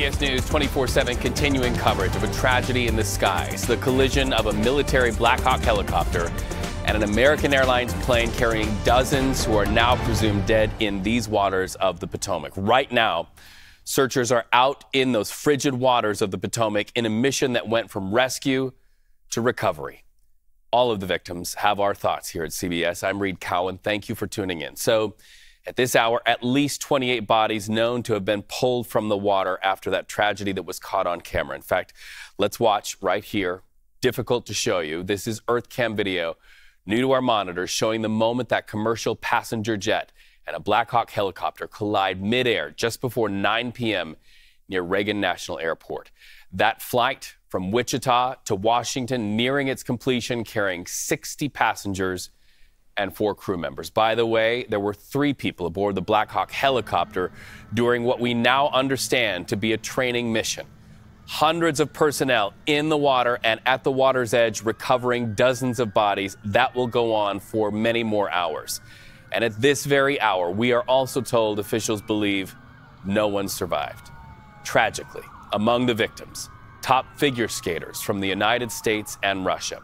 CBS News 24/7 continuing coverage of a tragedy in the skies, the collision of a military Black Hawk helicopter and an American Airlines plane carrying dozens who are now presumed dead in these waters of the Potomac. Right now, searchers are out in those frigid waters of the Potomac in a mission that went from rescue to recovery. All of the victims have our thoughts here at CBS. I'm Reed Cowan. Thank you for tuning in. So, at this hour, at least 28 bodies known to have been pulled from the water after that tragedy that was caught on camera. In fact, let's watch right here. Difficult to show you. This is EarthCam video, new to our monitors, showing the moment that commercial passenger jet and a Black Hawk helicopter collide midair just before 9 p.m. near Reagan National Airport. That flight from Wichita to Washington nearing its completion, carrying 60 passengers and 4 crew members. By the way, there were 3 people aboard the Black Hawk helicopter during what we now understand to be a training mission. Hundreds of personnel in the water and at the water's edge recovering dozens of bodies. That will go on for many more hours. And at this very hour, we are also told officials believe no one survived. Tragically, among the victims, top figure skaters from the United States and Russia.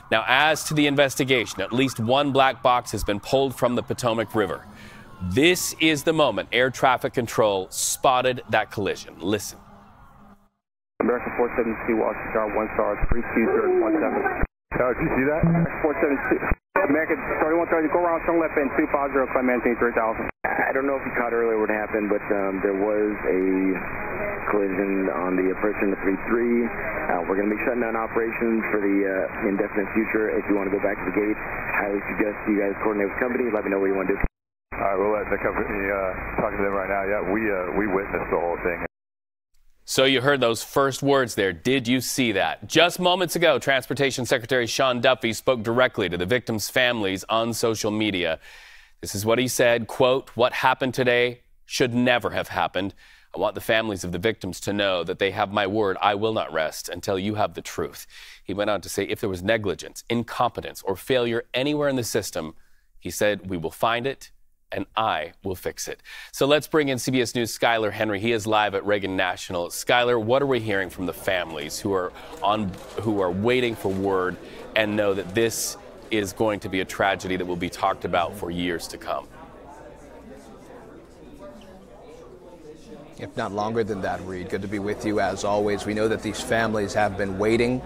Now, as to the investigation, at least one black box has been pulled from the Potomac River. This is the moment air traffic control spotted that collision. Listen. American 472, Washington, 1 star, 32017. Did you see that? 472. American 3130, go around, turn left end, 250, climb maintain 3000. I don't know if you caught earlier what happened, but there was a collision on the approach in the 33. We're going to be shutting down operations for the indefinite future. If you want to go back to the gate, highly suggest you guys coordinate with the company. Let me know what you want to do. All right, we'll let the company talking to them right now. Yeah, we witnessed the whole thing. So you heard those first words there. Did you see that? Just moments ago, Transportation Secretary Sean Duffy spoke directly to the victims' families on social media. This is what he said, quote, "What happened today should never have happened. I want the families of the victims to know that they have my word. I will not rest until you have the truth." He went on to say if there was negligence, incompetence, or failure anywhere in the system, he said, we will find it and I will fix it. So let's bring in CBS News' Skylar Henry. He is live at Reagan National. Skylar, what are we hearing from the families who are waiting for word and know that this is going to be a tragedy that will be talked about for years to come? If not longer than that, Reed. Good to be with you as always. We know that these families have been waiting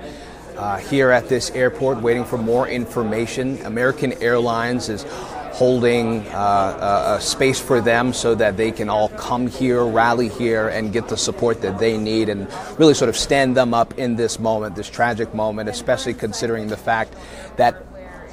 here at this airport, waiting for more information. American Airlines is holding a space for them so that they can all come here, rally here, and get the support that they need and really sort of stand them up in this moment, this tragic moment, especially considering the fact that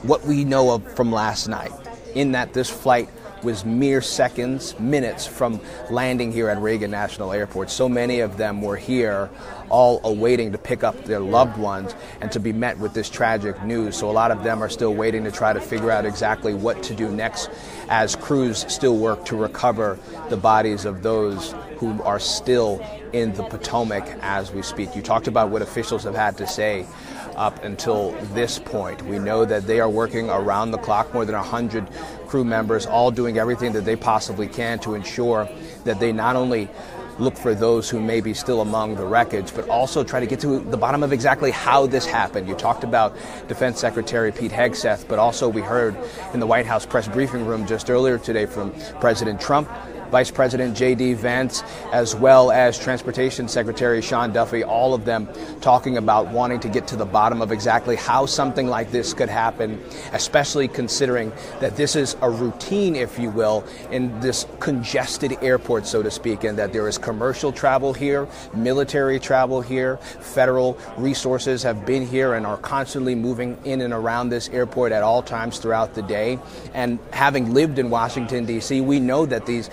what we know of from last night, in that this flight was mere seconds, minutes from landing here at Reagan National Airport. So many of them were here all awaiting to pick up their loved ones and to be met with this tragic news. So a lot of them are still waiting to try to figure out exactly what to do next as crews still work to recover the bodies of those who are still in the Potomac as we speak. You talked about what officials have had to say up until this point. We know that they are working around the clock, more than 100 crew members, all doing everything that they possibly can to ensure that they not only look for those who may be still among the wreckage, but also try to get to the bottom of exactly how this happened. You talked about Defense Secretary Pete Hegseth, but also we heard in the White House press briefing room just earlier today from President Trump, Vice President J.D. Vance, as well as Transportation Secretary Sean Duffy, all of them talking about wanting to get to the bottom of exactly how something like this could happen, especially considering that this is a routine, if you will, in this congested airport, so to speak, and that there is commercial travel here, military travel here, federal resources have been here and are constantly moving in and around this airport at all times throughout the day. And having lived in Washington, D.C., we know that these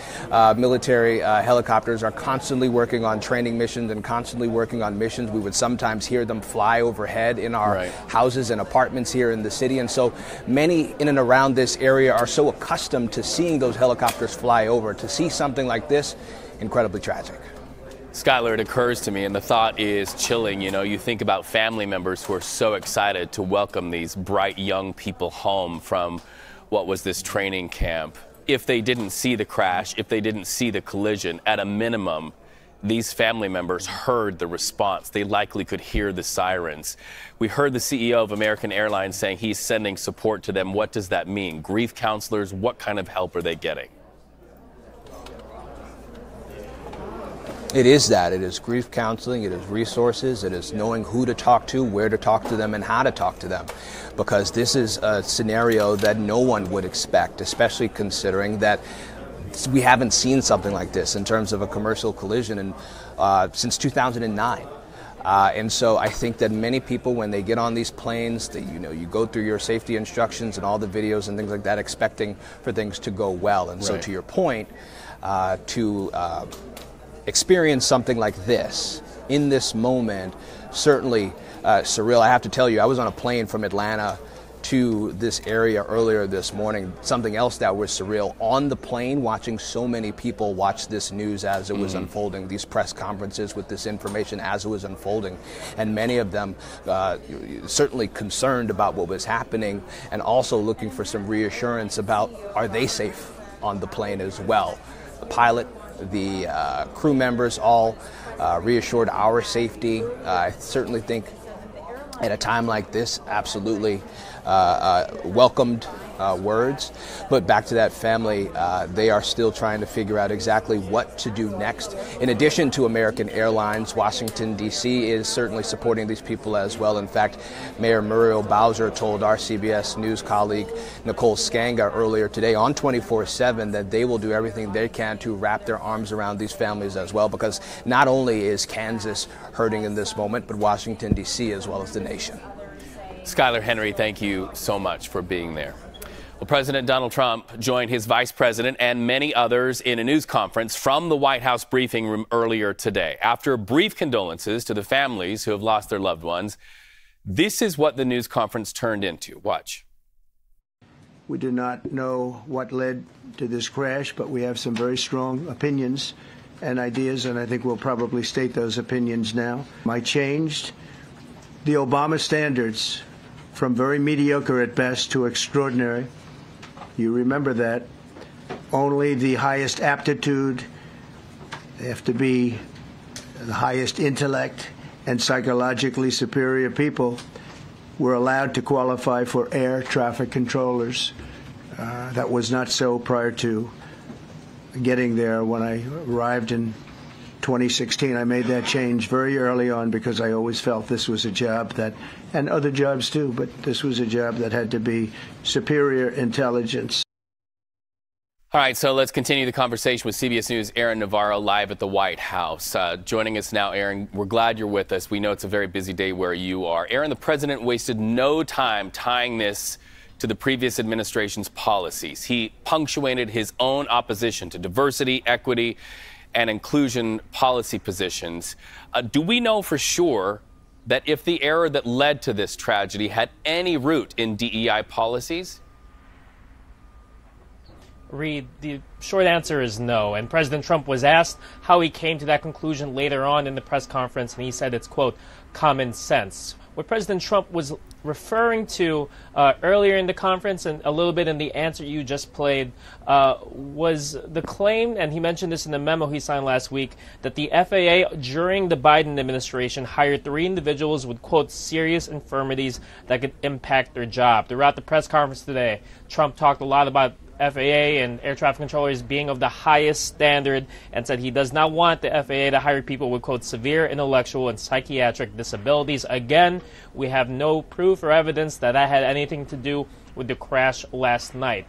military helicopters are constantly working on training missions and constantly working on missions. We would sometimes hear them fly overhead in our houses and apartments here in the city. And so many in and around this area are so accustomed to seeing those helicopters fly over. To see something like this, incredibly tragic. Skylar, it occurs to me, and the thought is chilling. You know, you think about family members who are so excited to welcome these bright young people home from what was this training camp. If they didn't see the crash, if they didn't see the collision, at a minimum, these family members heard the response. They likely could hear the sirens. We heard the CEO of American Airlines saying he's sending support to them. What does that mean? Grief counselors, what kind of help are they getting? It is that. It is grief counseling, it is resources, it is knowing who to talk to, where to talk to them, and how to talk to them. Because this is a scenario that no one would expect, especially considering that we haven't seen something like this in terms of a commercial collision since 2009. And so I think that many people, when they get on these planes, you go through your safety instructions and all the videos and things like that, expecting for things to go well. And so to your point, to experience something like this in this moment, certainly surreal. I have to tell you, I was on a plane from Atlanta to this area earlier this morning. Something else that was surreal, on the plane, watching so many people watch this news as it was unfolding, these press conferences with this information as it was unfolding, and many of them certainly concerned about what was happening and also looking for some reassurance about, are they safe on the plane as well? The pilot, the crew members, all reassured our safety. I certainly think at a time like this, absolutely welcomed words. But back to that family, they are still trying to figure out exactly what to do next. In addition to American Airlines, Washington, D.C. is certainly supporting these people as well. In fact, Mayor Muriel Bowser told our CBS News colleague Nicole Skanga earlier today on 24/7 that they will do everything they can to wrap their arms around these families as well, because not only is Kansas hurting in this moment, but Washington, D.C. as well as the nation. Skylar Henry, thank you so much for being there. Well, President Donald Trump joined his vice president and many others in a news conference from the White House briefing room earlier today. After brief condolences to the families who have lost their loved ones, this is what the news conference turned into. Watch. We do not know what led to this crash, but we have some very strong opinions and ideas, and I think we'll probably state those opinions now. I changed the Obama standards from very mediocre at best to extraordinary. You remember that. Only the highest aptitude, they have to be the highest intellect and psychologically superior people, were allowed to qualify for air traffic controllers. That was not so prior to getting there. When I arrived in 2016, I made that change very early on because I always felt this was a job that, and other jobs too, but this was a job that had to be superior intelligence. All right, so let's continue the conversation with CBS News' Aaron Navarro live at the White House. Joining us now, Aaron, we're glad you're with us. We know it's a very busy day where you are. Aaron, the president wasted no time tying this to the previous administration's policies. He punctuated his own opposition to diversity, equity, and inclusion policy positions. Do we know for sure that if the error that led to this tragedy had any root in DEI policies? Reed, the short answer is no. And President Trump was asked how he came to that conclusion later on in the press conference, and he said it's, quote, common sense. What President Trump was referring to earlier in the conference and a little bit in the answer you just played was the claim, and he mentioned this in the memo he signed last week, that the FAA during the Biden administration hired 3 individuals with, quote, serious infirmities that could impact their job. Throughout the press conference today, Trump talked a lot about FAA and air traffic controllers being of the highest standard, and said he does not want the FAA to hire people with, quote, severe intellectual and psychiatric disabilities. Again, we have no proof or evidence that that had anything to do with the crash last night.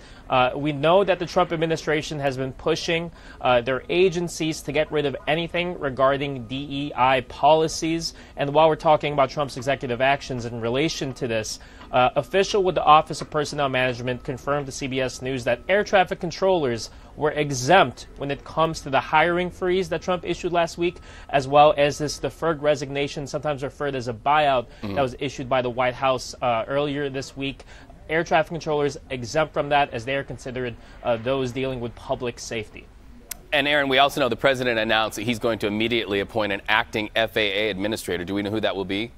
We know that the Trump administration has been pushing their agencies to get rid of anything regarding DEI policies. And while we're talking about Trump's executive actions in relation to this, official with the Office of Personnel Management confirmed to CBS News that air traffic controllers were exempt when it comes to the hiring freeze that Trump issued last week, as well as this deferred resignation, sometimes referred as a buyout, that was issued by the White House earlier this week. Air traffic controllers exempt from that, as they are considered those dealing with public safety. And Aaron, we also know the president announced that he's going to immediately appoint an acting FAA administrator. Do we know who that will be?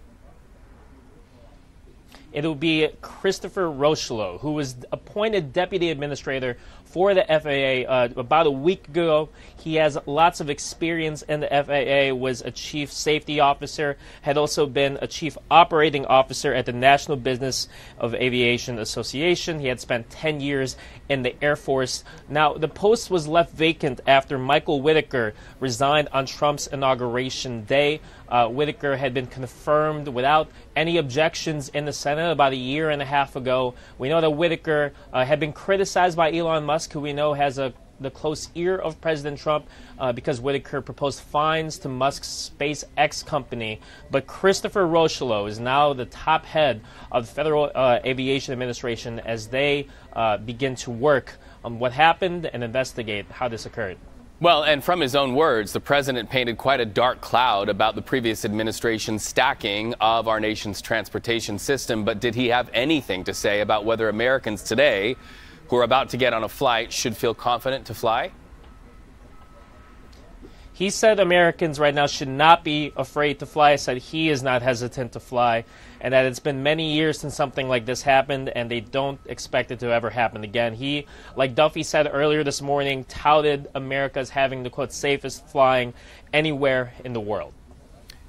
it will be Christopher Rocheleau, who was appointed deputy administrator for the FAA about a week ago. He has lots of experience in the FAA, was a chief safety officer, had also been a chief operating officer at the National Business of Aviation Association. He had spent 10 years in the Air Force. Now, the post was left vacant after Michael Whitaker resigned on Trump's inauguration day. Whitaker had been confirmed without any objections in the Senate about a year and a half ago. We know that Whitaker had been criticized by Elon Musk, who we know has the close ear of President Trump, because Whitaker proposed fines to Musk's SpaceX company. But Christopher Rocheleau is now the top head of the Federal Aviation Administration as they begin to work on what happened and investigate how this occurred. Well, and from his own words, the president painted quite a dark cloud about the previous administration's stacking of our nation's transportation system. But did he have anything to say about whether Americans today who are about to get on a flight should feel confident to fly? He said Americans right now should not be afraid to fly. He said he is not hesitant to fly, and that it's been many years since something like this happened, and they don't expect it to ever happen again. He, like Duffy said earlier this morning, touted America as having the, quote, safest flying anywhere in the world.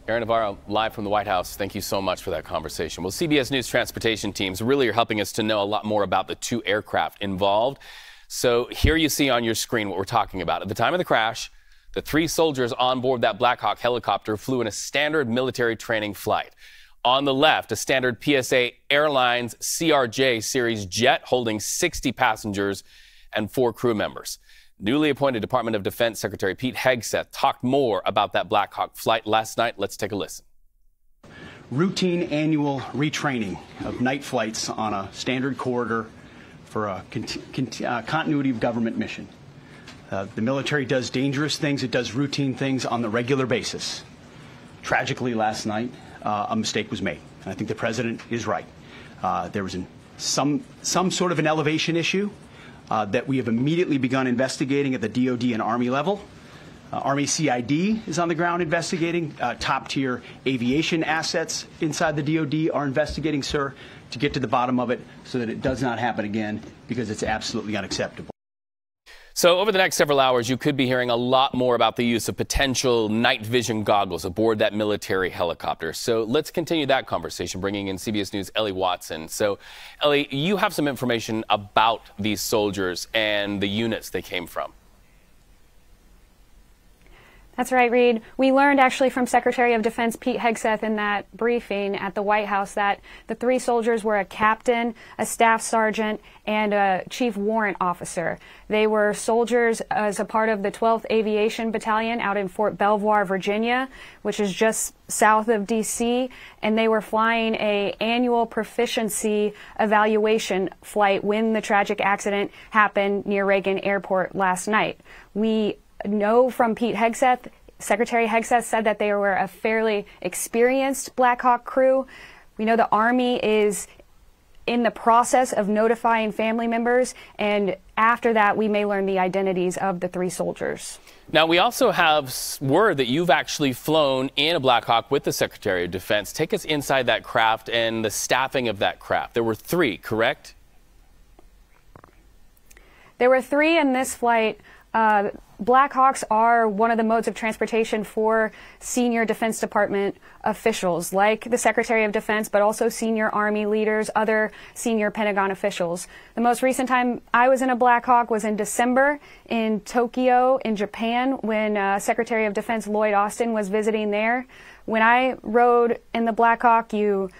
Aaron Navarro, live from the White House, thank you so much for that conversation. Well, CBS News transportation teams really are helping us to know a lot more about the two aircraft involved. So here you see on your screen what we're talking about. At the time of the crash, the three soldiers on board that Black Hawk helicopter flew in a standard military training flight. On the left, a standard PSA Airlines CRJ series jet holding 60 passengers and 4 crew members. Newly appointed Department of Defense Secretary Pete Hegseth talked more about that Black Hawk flight last night. Let's take a listen. Routine annual retraining of night flights on a standard corridor for a continuity of government mission. The military does dangerous things. It does routine things on the regular basis. Tragically, last night, a mistake was made. And I think the president is right. There was some sort of an elevation issue that we have immediately begun investigating at the DOD and Army level. Army CID is on the ground investigating. Top-tier aviation assets inside the DOD are investigating, sir, to get to the bottom of it so that it does not happen again, because it's absolutely unacceptable. So over the next several hours, you could be hearing a lot more about the use of potential night vision goggles aboard that military helicopter. So let's continue that conversation, bringing in CBS News' Ellie Watson. So, Ellie, you have some information about these soldiers and the units they came from. That's right, Reed. We learned actually from Secretary of Defense Pete Hegseth in that briefing at the White House that the 3 soldiers were a captain, a staff sergeant, and a chief warrant officer. They were soldiers as a part of the 12th Aviation Battalion out in Fort Belvoir, Virginia, which is just south of D.C., and they were flying an annual proficiency evaluation flight when the tragic accident happened near Reagan Airport last night. We know from Pete Hegseth, Secretary Hegseth said that they were a fairly experienced Black Hawk crew. We know the Army is in the process of notifying family members, and after that we may learn the identities of the 3 soldiers. Now, we also have word that you've actually flown in a Black Hawk with the Secretary of Defense. Take us inside that craft and the staffing of that craft. There were 3, correct? There were 3 in this flight. Black Hawks are one of the modes of transportation for senior Defense Department officials, like the Secretary of Defense, but also senior Army leaders, other senior Pentagon officials. The most recent time I was in a Black Hawk was in December in Tokyo, in Japan, when Secretary of Defense Lloyd Austin was visiting there. When I rode in the Black Hawk, you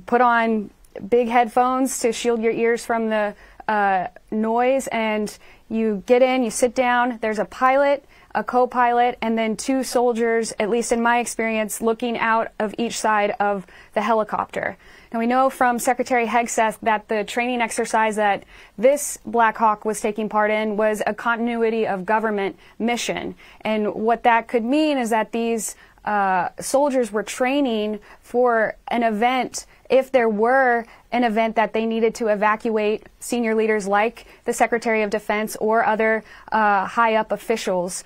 put on big headphones to shield your ears from the noise, and you get in, you sit down, there's a pilot, a co-pilot, and then 2 soldiers, at least in my experience, looking out of each side of the helicopter. Now, we know from Secretary Hegseth that the training exercise that this Black Hawk was taking part in was a continuity of government mission. And what that could mean is that these soldiers were training for an event, if there were an event that they needed to evacuate senior leaders like the Secretary of Defense or other high-up officials.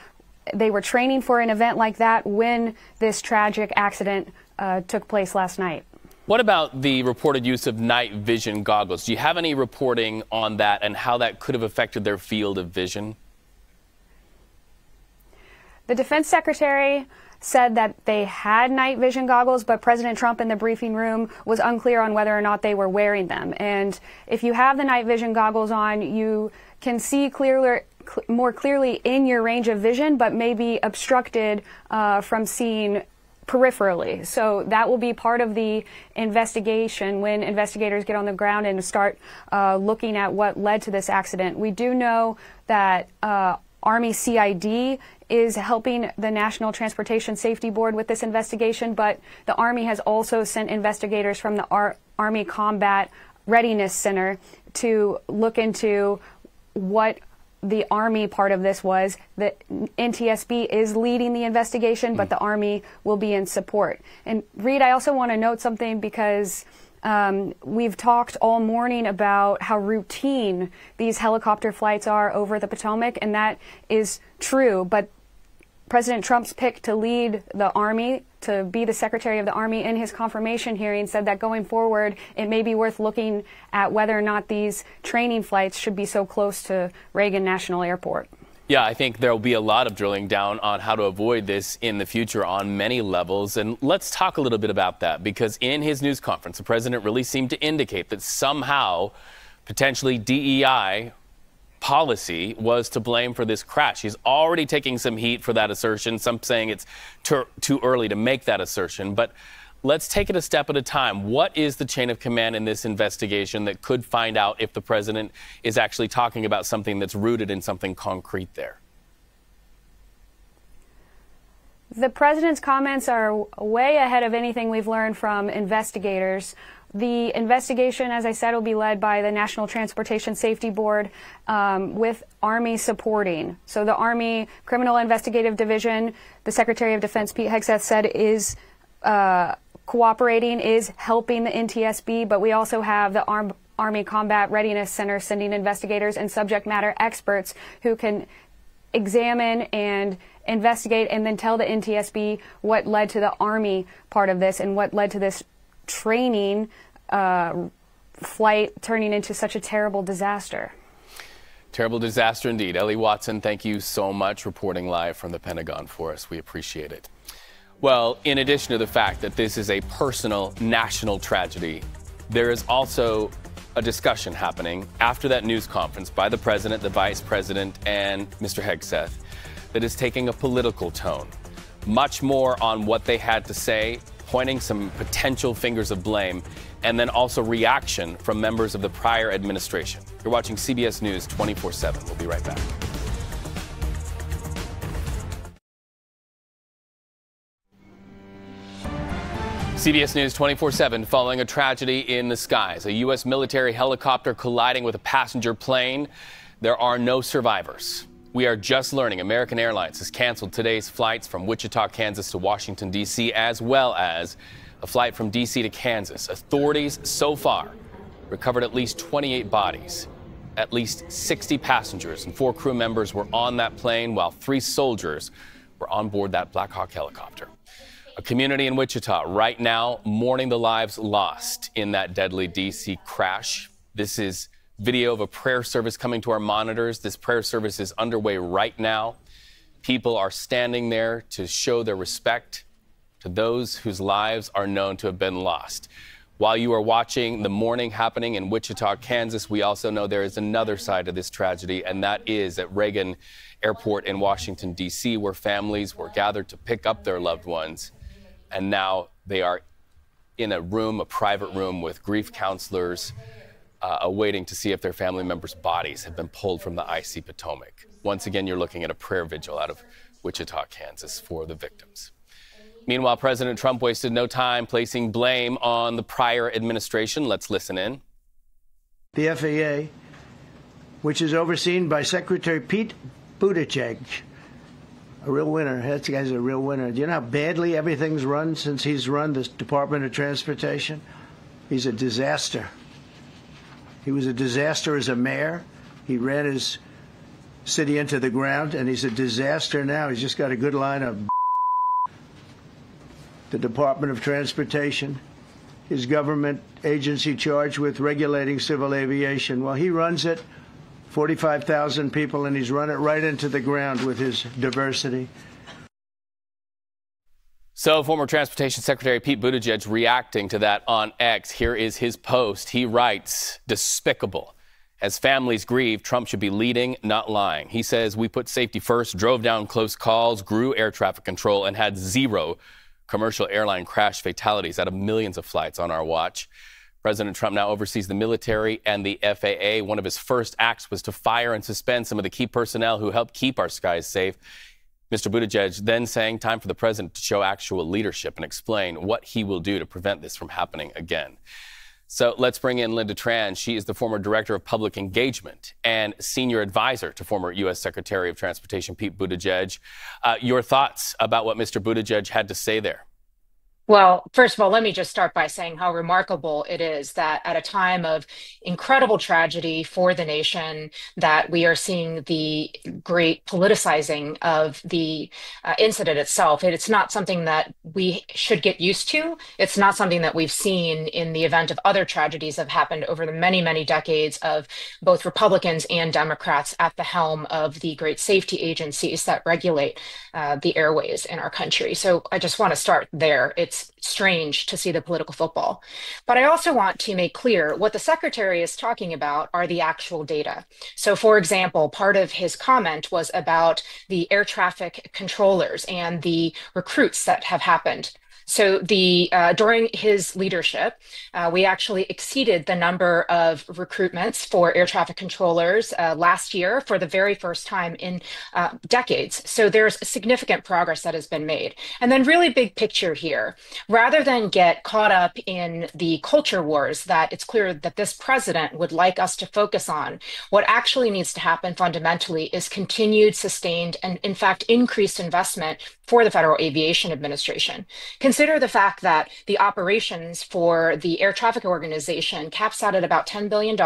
They were training for an event like that when this tragic accident took place last night. What about the reported use of night vision goggles? Do you have any reporting on that and how that could have affected their field of vision? The defense secretary said that they had night vision goggles, but President Trump in the briefing room was unclear on whether or not they were wearing them. And if you have the night vision goggles on, you can see more clearly in your range of vision, but may be obstructed from seeing peripherally. So that will be part of the investigation when investigators get on the ground and start looking at what led to this accident. We do know that Army CID is helping the National Transportation Safety Board with this investigation, but the Army has also sent investigators from the Army Combat Readiness Center to look into what the Army part of this was. The NTSB is leading the investigation, but the Army will be in support. And Reed, I also want to note something because we've talked all morning about how routine these helicopter flights are over the Potomac, and that is true. But President Trump's pick to lead the Army, to be the Secretary of the Army in his confirmation hearing, said that going forward, it may be worth looking at whether or not these training flights should be so close to Reagan National Airport. Yeah, I think there will be a lot of drilling down on how to avoid this in the future on many levels. And let's talk a little bit about that, because in his news conference, the president really seemed to indicate that somehow, potentially DEI policy was to blame for this crash. He's already taking some heat for that assertion, some saying it's too early to make that assertion. But let's take it a step at a time. What is the chain of command in this investigation that could find out if the president is actually talking about something that's rooted in something concrete there? The president's comments are way ahead of anything we've learned from investigators. The investigation, as I said, will be led by the National Transportation Safety Board with Army supporting. So the Army Criminal Investigative Division, the Secretary of Defense, Pete Hegseth, said is cooperating, is helping the NTSB, but we also have the Army Combat Readiness Center sending investigators and subject matter experts who can examine and investigate and then tell the NTSB what led to the Army part of this and what led to this training flight turning into such a terrible disaster. Terrible disaster indeed. Ellie Watson, thank you so much, reporting live from the Pentagon for us. We appreciate it. Well, in addition to the fact that this is a personal national tragedy, there is also a discussion happening after that news conference by the president, the vice president, and Mr. Hegseth that is taking a political tone. Much more on what they had to say, pointing some potential fingers of blame, and then also reaction from members of the prior administration. You're watching CBS News 24/7. We'll be right back. CBS News 24/7, following a tragedy in the skies. A U.S. military helicopter colliding with a passenger plane. There are no survivors. We are just learning American Airlines has canceled today's flights from Wichita, Kansas to Washington, D.C., as well as a flight from D.C. to Kansas. Authorities so far recovered at least 28 bodies. At least 60 passengers and 4 crew members were on that plane, while 3 soldiers were on board that Black Hawk helicopter. A community in Wichita right now mourning the lives lost in that deadly D.C. crash. This is video of a prayer service coming to our monitors. This prayer service is underway right now. People are standing there to show their respect to those whose lives are known to have been lost. While you are watching the mourning happening in Wichita, Kansas, we also know there is another side of this tragedy, and that is at Reagan Airport in Washington, D.C., where families were gathered to pick up their loved ones. And now they are in a room, a private room, with grief counselors awaiting to see if their family members' bodies have been pulled from the icy Potomac. Once again, you're looking at a prayer vigil out of Wichita, Kansas for the victims. Meanwhile, President Trump wasted no time placing blame on the prior administration. Let's listen in. The FAA, which is overseen by Secretary Pete Buttigieg, a real winner. That guy's a real winner. Do you know how badly everything's run since he's run this Department of Transportation? He's a disaster. He was a disaster as a mayor. He ran his city into the ground, and he's a disaster now. He's just got a good line of the Department of Transportation. his government agency charged with regulating civil aviation. Well, he runs it, 45,000 people, and he's run it right into the ground with his diversity. So former Transportation Secretary Pete Buttigieg reacting to that on X. Here is his post. He writes, "Despicable. As families grieve, Trump should be leading, not lying." He says, "We put safety first, drove down close calls, grew air traffic control, and had zero commercial airline crash fatalities out of millions of flights on our watch." President Trump now oversees the military and the FAA. One of his first acts was to fire and suspend some of the key personnel who helped keep our skies safe. Mr. Buttigieg then saying time for the president to show actual leadership and explain what he will do to prevent this from happening again. So let's bring in Linda Tran. She is the former director of public engagement and senior advisor to former U.S. Secretary of Transportation Pete Buttigieg. Your thoughts about what Mr. Buttigieg had to say there? Well, first of all, let me just start by saying how remarkable it is that at a time of incredible tragedy for the nation, that we are seeing the great politicizing of the incident itself. It's not something that we should get used to. It's not something that we've seen in the event of other tragedies that have happened over the many, many decades of both Republicans and Democrats at the helm of the great safety agencies that regulate the airways in our country. So I just want to start there. It's strange to see the political football. But I also want to make clear what the secretary is talking about are the actual data. So, for example, part of his comment was about the air traffic controllers and the recruits that have happened. So during his leadership, we actually exceeded the number of recruitments for air traffic controllers last year for the very first time in decades. So there's significant progress that has been made. And then really big picture here, rather than get caught up in the culture wars that it's clear that this president would like us to focus on, what actually needs to happen fundamentally is continued, sustained, and in fact, increased investment for the Federal Aviation Administration. Consider the fact that the operations for the air traffic organization caps out at about $10 billion,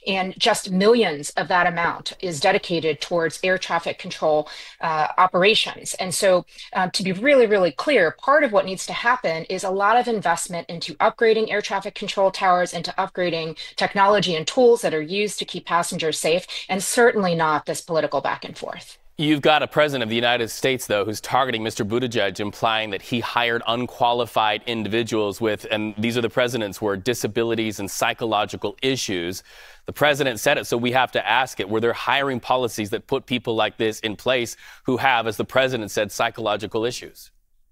and just millions of that amount is dedicated towards air traffic control operations. And so to be really, really clear, part of what needs to happen is a lot of investment into upgrading air traffic control towers, into upgrading technology and tools that are used to keep passengers safe, and certainly not this political back and forth. You've got a president of the United States, though, who's targeting Mr. Buttigieg, implying that he hired unqualified individuals with, and these are the president's words, disabilities and psychological issues. The president said it, so we have to ask it. Were there hiring policies that put people like this in place who have, as the president said, psychological issues?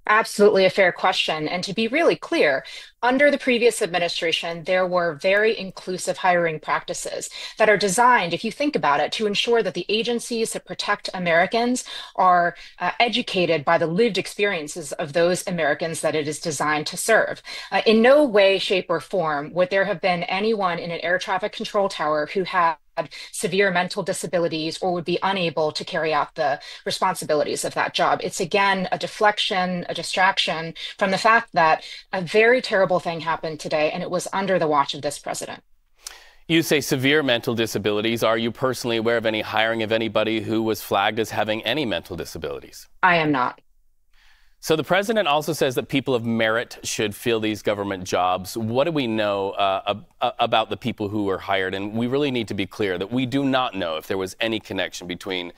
Absolutely a fair question. And to be really clear, under the previous administration, there were very inclusive hiring practices that are designed, if you think about it, to ensure that the agencies that protect Americans are educated by the lived experiences of those Americans that it is designed to serve. In no way, shape, or form would there have been anyone in an air traffic control tower who had severe mental disabilities or would be unable to carry out the responsibilities of that job. It's again a deflection, a distraction from the fact that a very terrible thing happened today, and it was under the watch of this president. You say severe mental disabilities. Are you personally aware of any hiring of anybody who was flagged as having any mental disabilities? I am not. So the president also says that people of merit should fill these government jobs. What do we know about the people who were hired? And we really need to be clear that we do not know if there was any connection between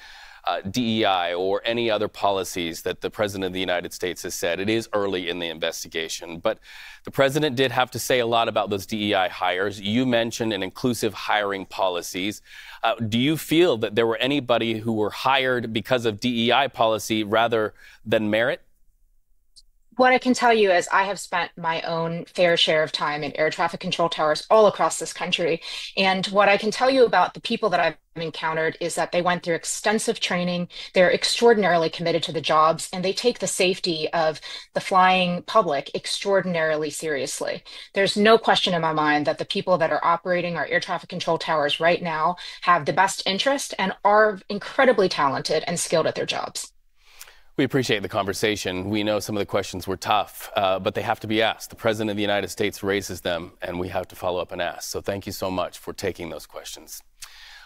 DEI or any other policies that the president of the United States has said. It is early in the investigation, but the president did have to say a lot about those DEI hires. You mentioned an inclusive hiring policies. Do you feel that there were anybody who were hired because of DEI policy rather than merit? What I can tell you is I have spent my own fair share of time in air traffic control towers all across this country. And what I can tell you about the people that I've encountered is that they went through extensive training. They're extraordinarily committed to the jobs, and they take the safety of the flying public extraordinarily seriously. There's no question in my mind that the people that are operating our air traffic control towers right now have the best interest and are incredibly talented and skilled at their jobs. We appreciate the conversation. We know some of the questions were tough, but they have to be asked. The President of the United States raises them, and we have to follow up and ask. So thank you so much for taking those questions.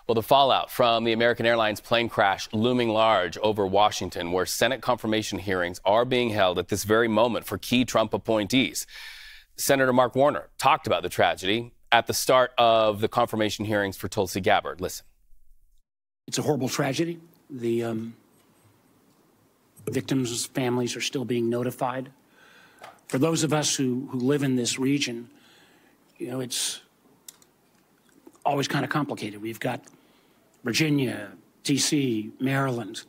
Well, the fallout from the American Airlines plane crash looming large over Washington, where Senate confirmation hearings are being held at this very moment for key Trump appointees. Senator Mark Warner talked about the tragedy at the start of the confirmation hearings for Tulsi Gabbard. Listen. It's a horrible tragedy. The victims' families are still being notified. For those of us who live in this region, you know, it's always kind of complicated. We've got Virginia, D.C., Maryland,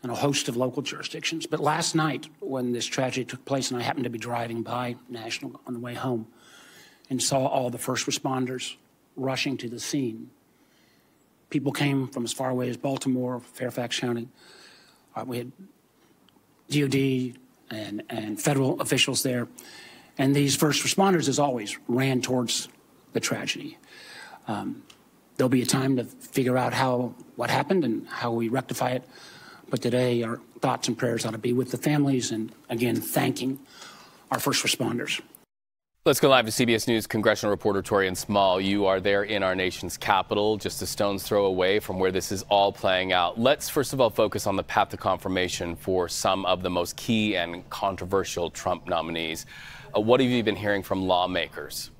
and a host of local jurisdictions. But last night, when this tragedy took place, and I happened to be driving by National on the way home and saw all the first responders rushing to the scene. People came from as far away as Baltimore, Fairfax County. We had DOD and federal officials there. And these first responders, as always, ran towards the tragedy. There'll be a time to figure out what happened and how we rectify it. But today, our thoughts and prayers ought to be with the families and, again, thanking our first responders. Let's go live to CBS News congressional reporter Torian Small. You are there in our nation's capital, just a stone's throw away from where this is all playing out. Let's first of all focus on the path to confirmation for some of the most key and controversial Trump nominees. What have you been hearing from lawmakers?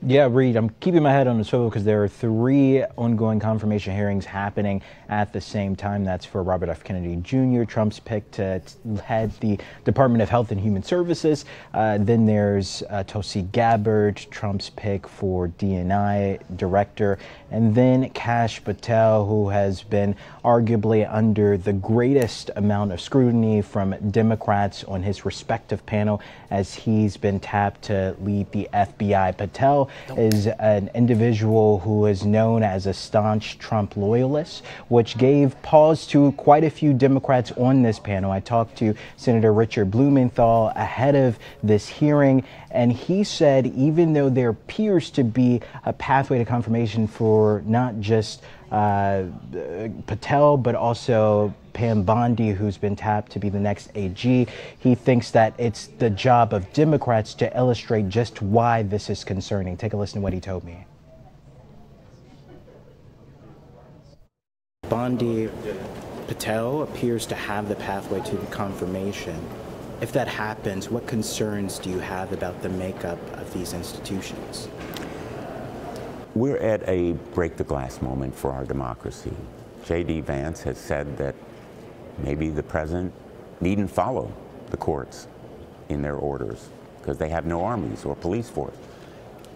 Yeah, Reed, I'm keeping my head on the swivel because there are 3 ongoing confirmation hearings happening at the same time. That's for Robert F. Kennedy Jr., Trump's pick to head the Department of Health and Human Services. Then there's Tulsi Gabbard, Trump's pick for D&I director. And then Kash Patel, who has been arguably under the greatest amount of scrutiny from Democrats on his respective panel as he's been tapped to lead the FBI. Patel is an individual who is known as a staunch Trump loyalist, which gave pause to quite a few Democrats on this panel. I talked to Senator Richard Blumenthal ahead of this hearing, and he said even though there appears to be a pathway to confirmation for not just Patel, but also Pam Bondi, who's been tapped to be the next AG. He thinks that it's the job of Democrats to illustrate just why this is concerning. Take a listen to what he told me. Bondi, Patel appears to have the pathway to the confirmation. If that happens, what concerns do you have about the makeup of these institutions? We're at a break the glass moment for our democracy. J.D. Vance has said that maybe the president needn't follow the courts in their orders because they have no armies or police force.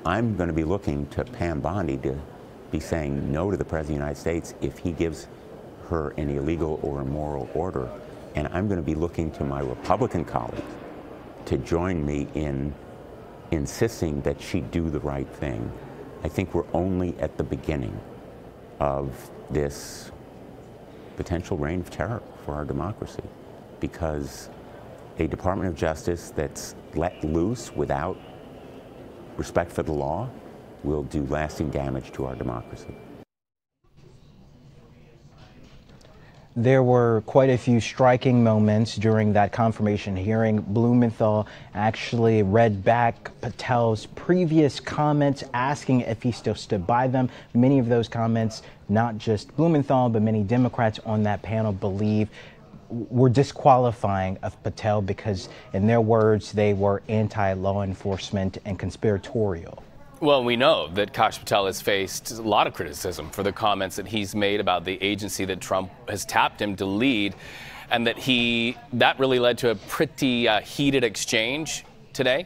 I'm going to be looking to Pam Bondi to be saying no to the President of the United States if he gives her an illegal or immoral order. And I'm going to be looking to my Republican colleagues to join me in insisting that she do the right thing. I think we're only at the beginning of this potential reign of terror for our democracy because a Department of Justice that's let loose without respect for the law will do lasting damage to our democracy. There were quite a few striking moments during that confirmation hearing. Blumenthal actually read back Patel's previous comments, asking if he still stood by them. Many of those comments, not just Blumenthal, but many Democrats on that panel believe were disqualifying of Patel because, in their words, they were anti-law enforcement and conspiratorial. Well, we know that Kash Patel has faced a lot of criticism for the comments that he's made about the agency that Trump has tapped him to lead, and that really led to a pretty heated exchange today.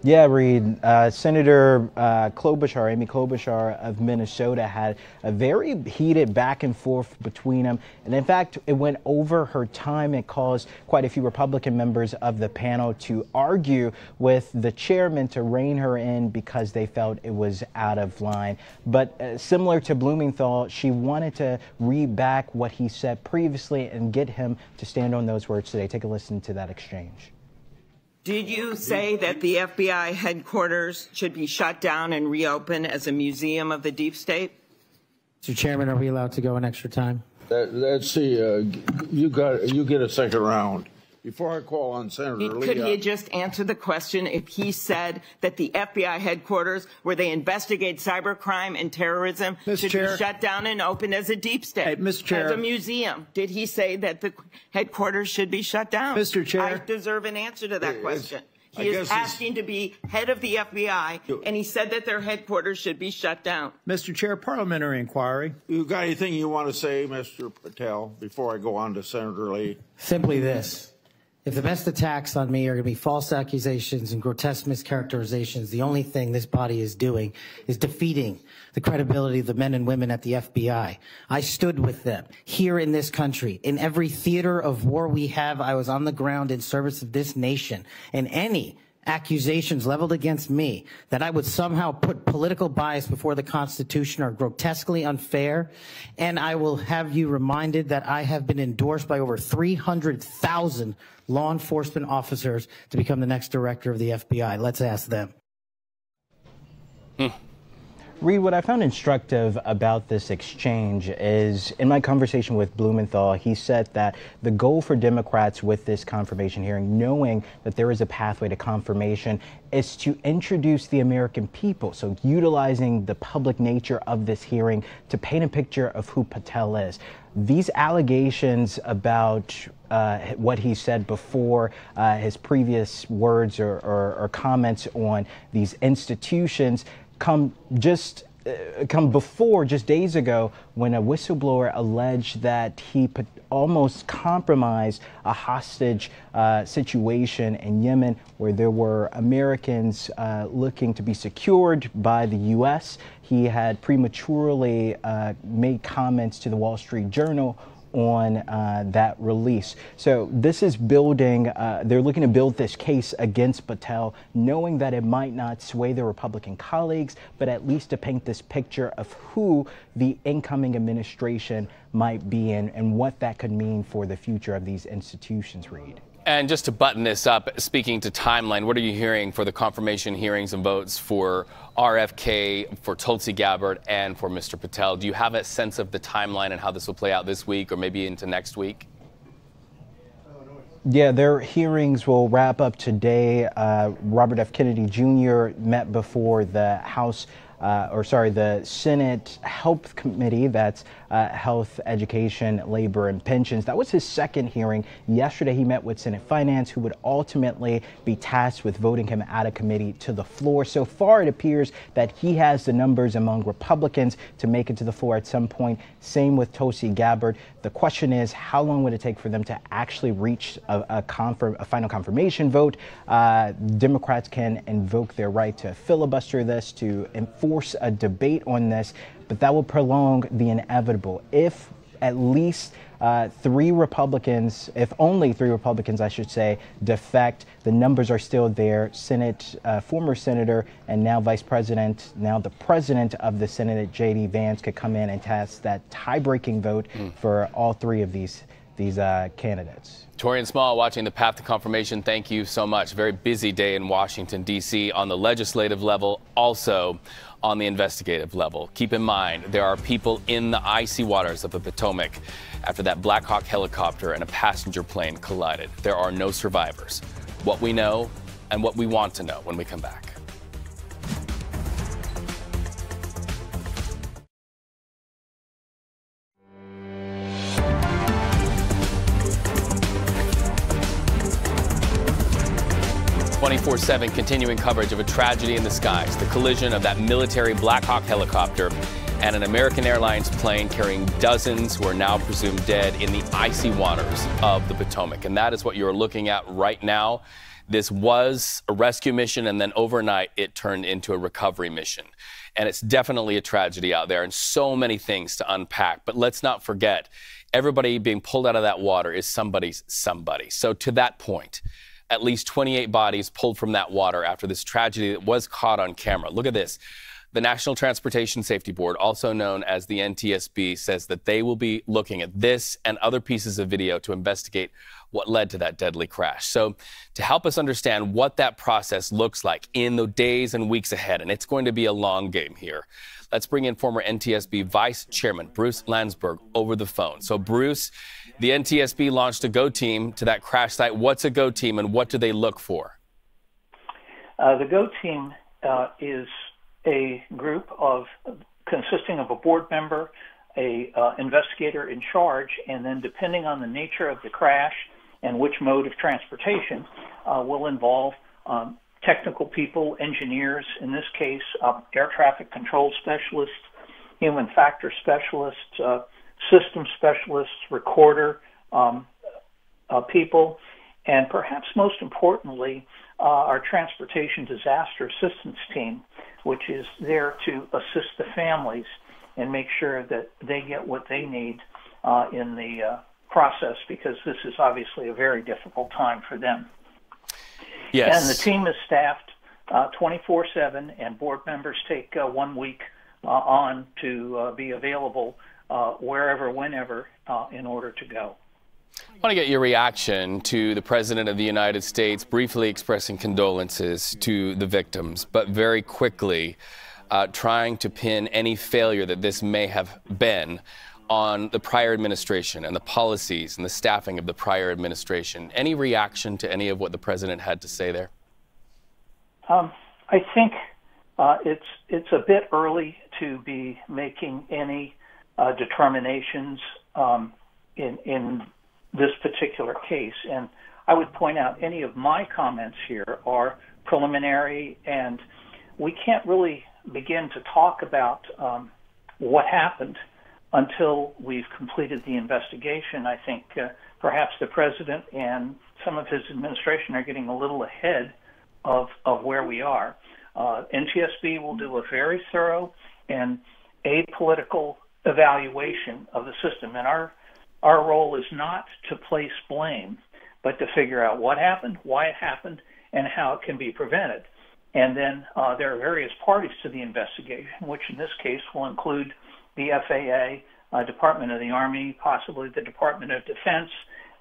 Yeah, Reed. Senator Klobuchar, Amy Klobuchar of Minnesota, had a very heated back and forth between them. And in fact, it went over her time. It caused quite a few Republican members of the panel to argue with the chairman to rein her in because they felt it was out of line. But similar to Blumenthal, she wanted to read back what he said previously and get him to stand on those words today. Take a listen to that exchange. Did you say that the FBI headquarters should be shut down and reopened as a museum of the deep state? Mr. Chairman, are we allowed to go an extra time? Let's see. You get a second round. before I call on Senator Lee. Could he just answer the question if he said that the FBI headquarters, where they investigate cybercrime and terrorism, should be shut down and open as a deep state, Mr. Chair, as a museum? Did he say that the headquarters should be shut down? Mr. Chair, I deserve an answer to that question. He is asking to be head of the FBI, and he said that their headquarters should be shut down. Mr. Chair, parliamentary inquiry. You got anything you want to say, Mr. Patel, before I go on to Senator Lee? Simply this. If the best attacks on me are going to be false accusations and grotesque mischaracterizations, the only thing this body is doing is defeating the credibility of the men and women at the FBI. I stood with them here in this country. In every theater of war we have, I was on the ground in service of this nation. And any accusations leveled against me that I would somehow put political bias before the Constitution are grotesquely unfair. And I will have you reminded that I have been endorsed by over 300,000 law enforcement officers to become the next director of the FBI. Let's ask them. Reed, what I found instructive about this exchange is, in my conversation with Blumenthal, he said that the goal for Democrats with this confirmation hearing, knowing that there is a pathway to confirmation, is to introduce the American people. So utilizing the public nature of this hearing to paint a picture of who Patel is. These allegations about what he said before, his previous words or comments on these institutions, come before just days ago when a whistleblower alleged that he almost compromised a hostage situation in Yemen where there were Americans looking to be secured by the U.S. He had prematurely made comments to the Wall Street Journal on that release. So this is building, they're looking to build this case against Patel, knowing that it might not sway their Republican colleagues, but at least to paint this picture of who the incoming administration might be in and what that could mean for the future of these institutions, Reed. And just to button this up, speaking to timeline, what are you hearing for the confirmation hearings and votes for RFK, for Tulsi Gabbard, and for Mr. Patel? Do you have a sense of the timeline and how this will play out this week or maybe into next week? Yeah, their hearings will wrap up today. Robert F. Kennedy Jr. met before the the Senate Health Committee, that's Health, Education, Labor, and Pensions. That was his second hearing. Yesterday, he met with Senate Finance, who would ultimately be tasked with voting him out of committee to the floor. So far, it appears that he has the numbers among Republicans to make it to the floor at some point. Same with Tulsi Gabbard. The question is, how long would it take for them to actually reach a final confirmation vote? Democrats can invoke their right to filibuster this, to enforce a debate on this, but that will prolong the inevitable. If at least three Republicans, if only three Republicans, I should say, defect, the numbers are still there. Senate, former Senator and now Vice President, now the President of the Senate, J.D. Vance, could come in and cast that tie-breaking vote for all three of these candidates. Torian Small watching the path to confirmation. Thank you so much. Very busy day in Washington, D.C. on the legislative level, also on the investigative level. Keep in mind, there are people in the icy waters of the Potomac after that Black Hawk helicopter and a passenger plane collided. There are no survivors. What we know and what we want to know when we come back. .24/7 continuing coverage of a tragedy in the skies, the collision of that military Black Hawk helicopter and an American Airlines plane carrying dozens who are now presumed dead in the icy waters of the Potomac. And that is what you're looking at right now. This was a rescue mission, and then overnight it turned into a recovery mission. And it's definitely a tragedy out there and so many things to unpack. But let's not forget, everybody being pulled out of that water is somebody's somebody. So to that point, at least 28 bodies pulled from that water after this tragedy that was caught on camera. Look at this. The National Transportation Safety Board, also known as the NTSB, says that they will be looking at this and other pieces of video to investigate what led to that deadly crash. So to help us understand what that process looks like in the days and weeks ahead, and it's going to be a long game here, let's bring in former NTSB Vice Chairman Bruce Landsberg over the phone. So Bruce, the NTSB launched a GO team to that crash site. What's a GO team and what do they look for? The GO team is a group consisting of a board member, a investigator in charge, and then depending on the nature of the crash and which mode of transportation will involve technical people, engineers, in this case, air traffic control specialists, human factor specialists, system specialists, recorder people, and perhaps most importantly, our transportation disaster assistance team, which is there to assist the families and make sure that they get what they need in the process, because this is obviously a very difficult time for them. Yes. And the team is staffed 24/7, and board members take 1 week on to be available wherever, whenever, in order to go. I want to get your reaction to the President of the United States briefly expressing condolences to the victims, but very quickly trying to pin any failure that this may have been on the prior administration and the policies and the staffing of the prior administration. Any reaction to any of what the President had to say there? I think it's a bit early to be making any determinations in this particular case, and I would point out any of my comments here are preliminary, and we can't really begin to talk about what happened until we've completed the investigation. I think perhaps the President and some of his administration are getting a little ahead of where we are. NTSB will do a very thorough and apolitical evaluation of the system, and our role is not to place blame, but to figure out what happened, why it happened, and how it can be prevented. And then there are various parties to the investigation, which in this case will include the FAA, Department of the Army, possibly the Department of Defense,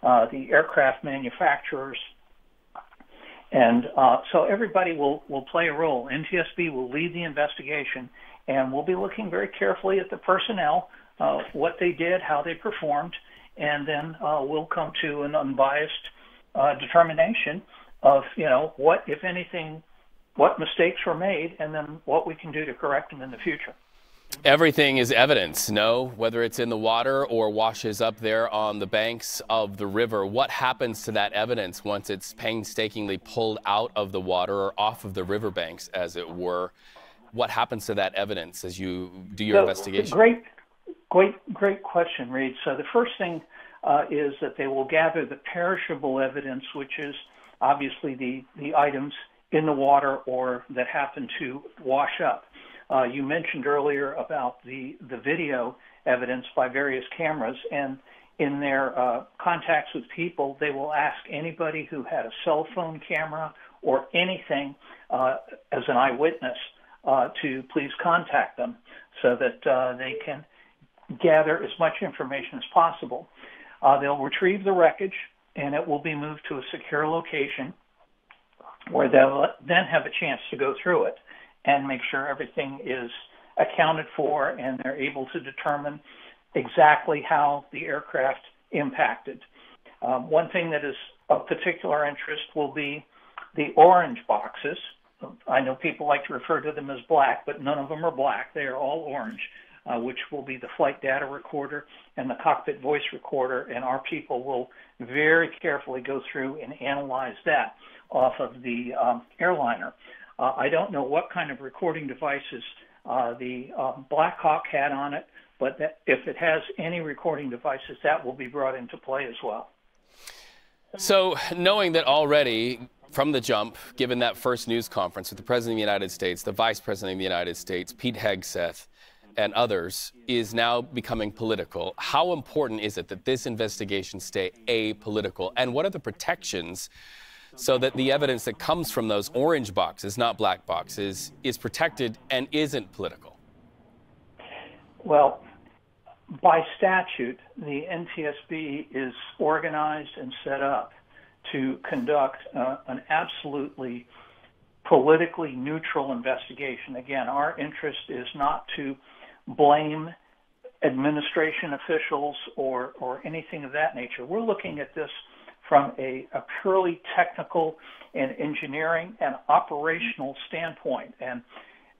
the aircraft manufacturers. And so everybody will play a role. NTSB will lead the investigation, and we'll be looking very carefully at the personnel, what they did, how they performed, and then we'll come to an unbiased determination of, what, if anything, what mistakes were made, and then what we can do to correct them in the future. Everything is evidence, no? Whether it's in the water or washes up there on the banks of the river. What happens to that evidence once it's painstakingly pulled out of the water or off of the riverbanks, as it were? What happens to that evidence as you do your investigation? Great question, Reed. So the first thing is that they will gather the perishable evidence, which is obviously the items in the water or that happen to wash up. You mentioned earlier about the video evidence by various cameras, and in their contacts with people, they will ask anybody who had a cell phone camera or anything as an eyewitness to please contact them so that they can gather as much information as possible. They'll retrieve the wreckage, and it will be moved to a secure location where they'll then have a chance to go through it and make sure everything is accounted for, and they're able to determine exactly how the aircraft impacted. One thing that is of particular interest will be the orange boxes. I know people like to refer to them as black, but none of them are black. They are all orange, which will be the flight data recorder and the cockpit voice recorder, and our people will very carefully go through and analyze that off of the airliner. I don't know what kind of recording devices the Black Hawk had on it, but if it has any recording devices, that will be brought into play as well. So knowing that already from the jump, given that first news conference with the President of the United States, the Vice President of the United States, Pete Hegseth, and others, is now becoming political, how important is it that this investigation stay apolitical? And what are the protections so that the evidence that comes from those orange boxes, not black boxes, is protected and isn't political? Well, by statute, the NTSB is organized and set up to conduct an absolutely politically neutral investigation. Again, our interest is not to blame administration officials or anything of that nature. We're looking at this from a purely technical and engineering and operational standpoint. And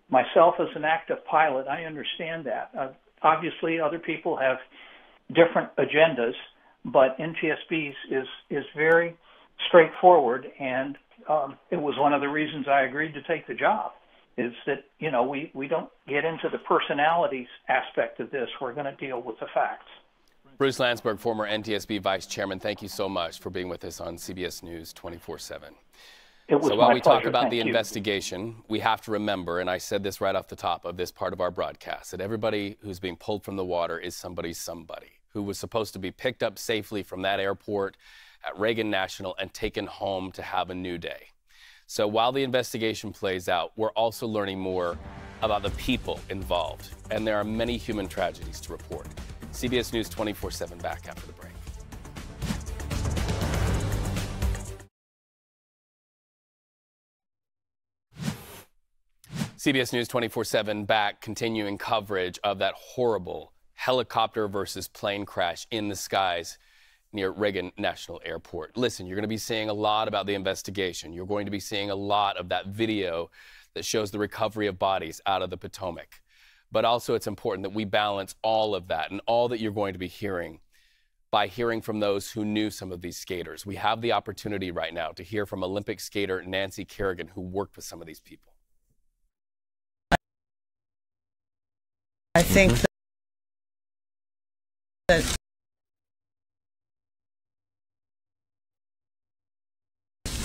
myself as an active pilot, I understand that. Obviously, other people have different agendas, but NTSB is very straightforward, and it was one of the reasons I agreed to take the job, is that, you know, we don't get into the personalities aspect of this. We're going to deal with the facts. Bruce Landsberg, former NTSB Vice Chairman, thank you so much for being with us on CBS News 24/7. So while we talk about the investigation, we have to remember, and I said this right off the top of this part of our broadcast, that everybody who's being pulled from the water is somebody who was supposed to be picked up safely from that airport at Reagan National and taken home to have a new day. So while the investigation plays out, we're also learning more about the people involved, and there are many human tragedies to report. CBS News 24/7 back after the break. CBS News 24/7 back, continuing coverage of that horrible helicopter versus plane crash in the skies near Reagan National Airport. Listen, you're going to be seeing a lot about the investigation. You're going to be seeing a lot of that video that shows the recovery of bodies out of the Potomac. But also it's important that we balance all of that and all that you're going to be hearing by hearing from those who knew some of these skaters. We have the opportunity right now to hear from Olympic skater Nancy Kerrigan, who worked with some of these people. I think that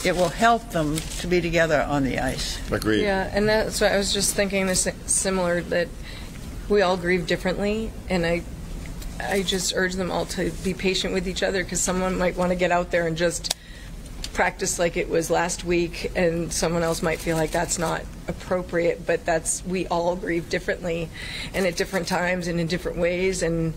it will help them to be together on the ice. Agreed. Yeah, and that's what I was just thinking, this similar, that we all grieve differently, and I just urge them all to be patient with each other, because someone might want to get out there and just practice like it was last week, and someone else might feel like that's not appropriate, but we all grieve differently and at different times and in different ways, and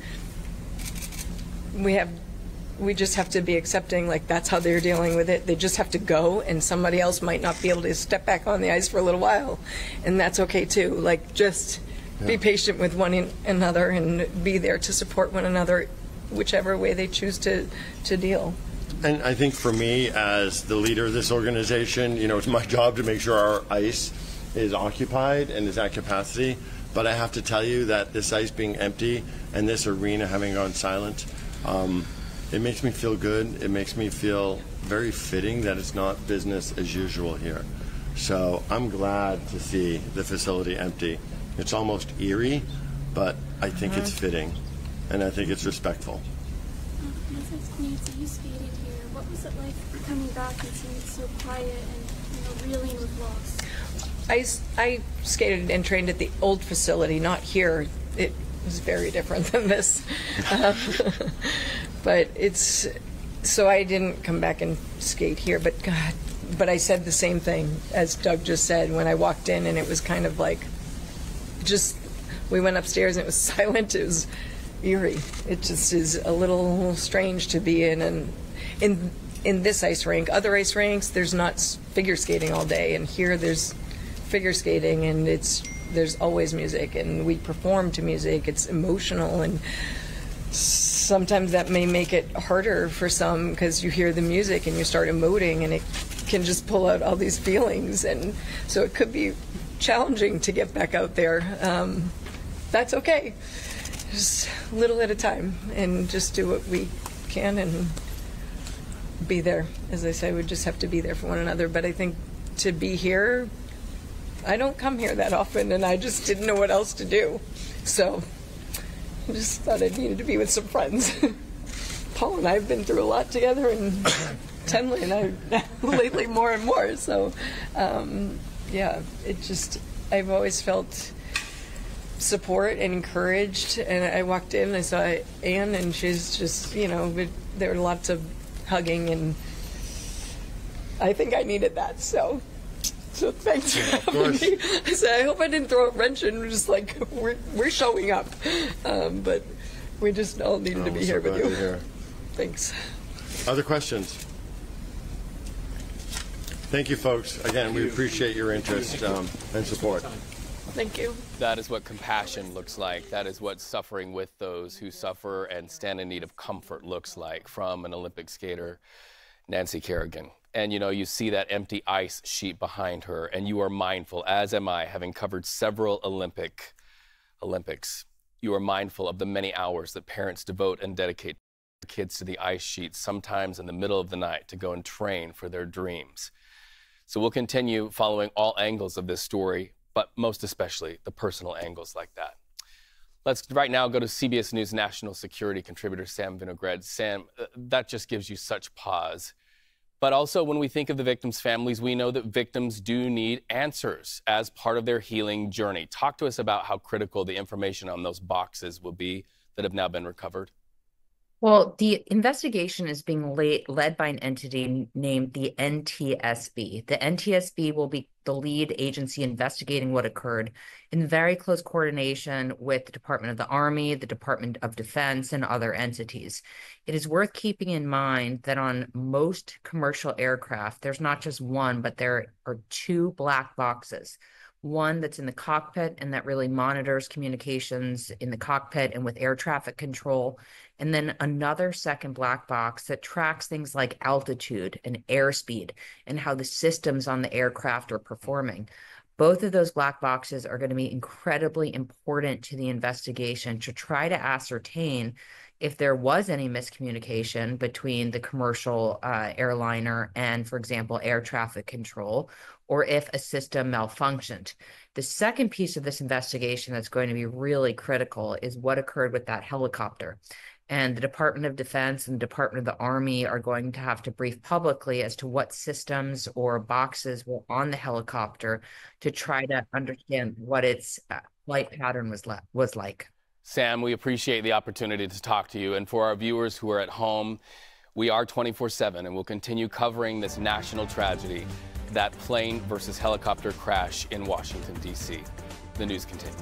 we just have to be accepting, like, that's how they're dealing with it. They just have to go, and somebody else might not be able to step back on the ice for a little while, and that's okay too. Like, just be patient with one another and be there to support one another, whichever way they choose to deal. And I think for me, as the leader of this organization, you know, it's my job to make sure our ice is occupied and is at capacity. But I have to tell you that this ice being empty and this arena having gone silent, it makes me feel good. It makes me feel very fitting that it's not business as usual here. So I'm glad to see the facility empty. It's almost eerie, but I think it's fitting, and I think it's respectful. Nancy, you skated here. What was it like coming back and seeing it so quiet and, reeling with loss? I skated and trained at the old facility, not here. It was very different than this. But so I didn't come back and skate here, but I said the same thing as Doug just said when I walked in, and it was kind of like, we went upstairs and it was silent. It was eerie. It just is a little strange to be in this ice rink. Other ice rinks, there's not figure skating all day, and here there's figure skating, and there's always music, and we perform to music. It's emotional, and sometimes that may make it harder for some because you hear the music and you start emoting, and it can just pull out all these feelings, and so it could be challenging to get back out there. That's okay. Just a little at a time, and just do what we can and be there. As I say, we just have to be there for one another. But I think to be here, I don't come here that often, and I just didn't know what else to do. So I just thought I needed to be with some friends. Paul and I have been through a lot together, and Tenley and I lately more and more. So yeah, I've always felt support and encouraged, and I walked in and I saw Anne, and she's just, there were lots of hugging, and I think I needed that, so thanks for having me. I said, I hope I didn't throw a wrench in, just like, we're showing up, but We just all needed to be here with you. Thanks. Other questions? Thank you, folks. Again, we appreciate your interest and support. Thank you. That is what compassion looks like. That is what suffering with those who suffer and stand in need of comfort looks like, from an Olympic skater, Nancy Kerrigan. And, you know, you see that empty ice sheet behind her, and you are mindful, as am I, having covered several Olympics. You are mindful of the many hours that parents devote and dedicate their kids to the ice sheet, sometimes in the middle of the night, to go and train for their dreams. So we'll continue following all angles of this story, but most especially the personal angles like that. Let's right now go to CBS News national security contributor Sam Vinogred. Sam, that just gives you such pause. But also, when we think of the victims' families, we know that victims do need answers as part of their healing journey. Talk to us about how critical the information on those boxes will be that have now been recovered. Well, the investigation is being led by an entity named the NTSB. The NTSB will be the lead agency investigating what occurred in very close coordination with the Department of the Army, the Department of Defense, and other entities. It is worth keeping in mind that on most commercial aircraft, there's not just one, but there are two black boxes. One that's in the cockpit and that really monitors communications in the cockpit and with air traffic control. And then another second black box that tracks things like altitude and airspeed and how the systems on the aircraft are performing. Both of those black boxes are going to be incredibly important to the investigation to try to ascertain if there was any miscommunication between the commercial airliner and, for example, air traffic control, or if a system malfunctioned. The second piece of this investigation that's going to be really critical is what occurred with that helicopter. And the Department of Defense and the Department of the Army are going to have to brief publicly as to what systems or boxes were on the helicopter to try to understand what its flight pattern was like. Sam, we appreciate the opportunity to talk to you. And for our viewers who are at home, we are 24/7 and we'll continue covering this national tragedy, that plane versus helicopter crash in Washington, D.C. The news continues.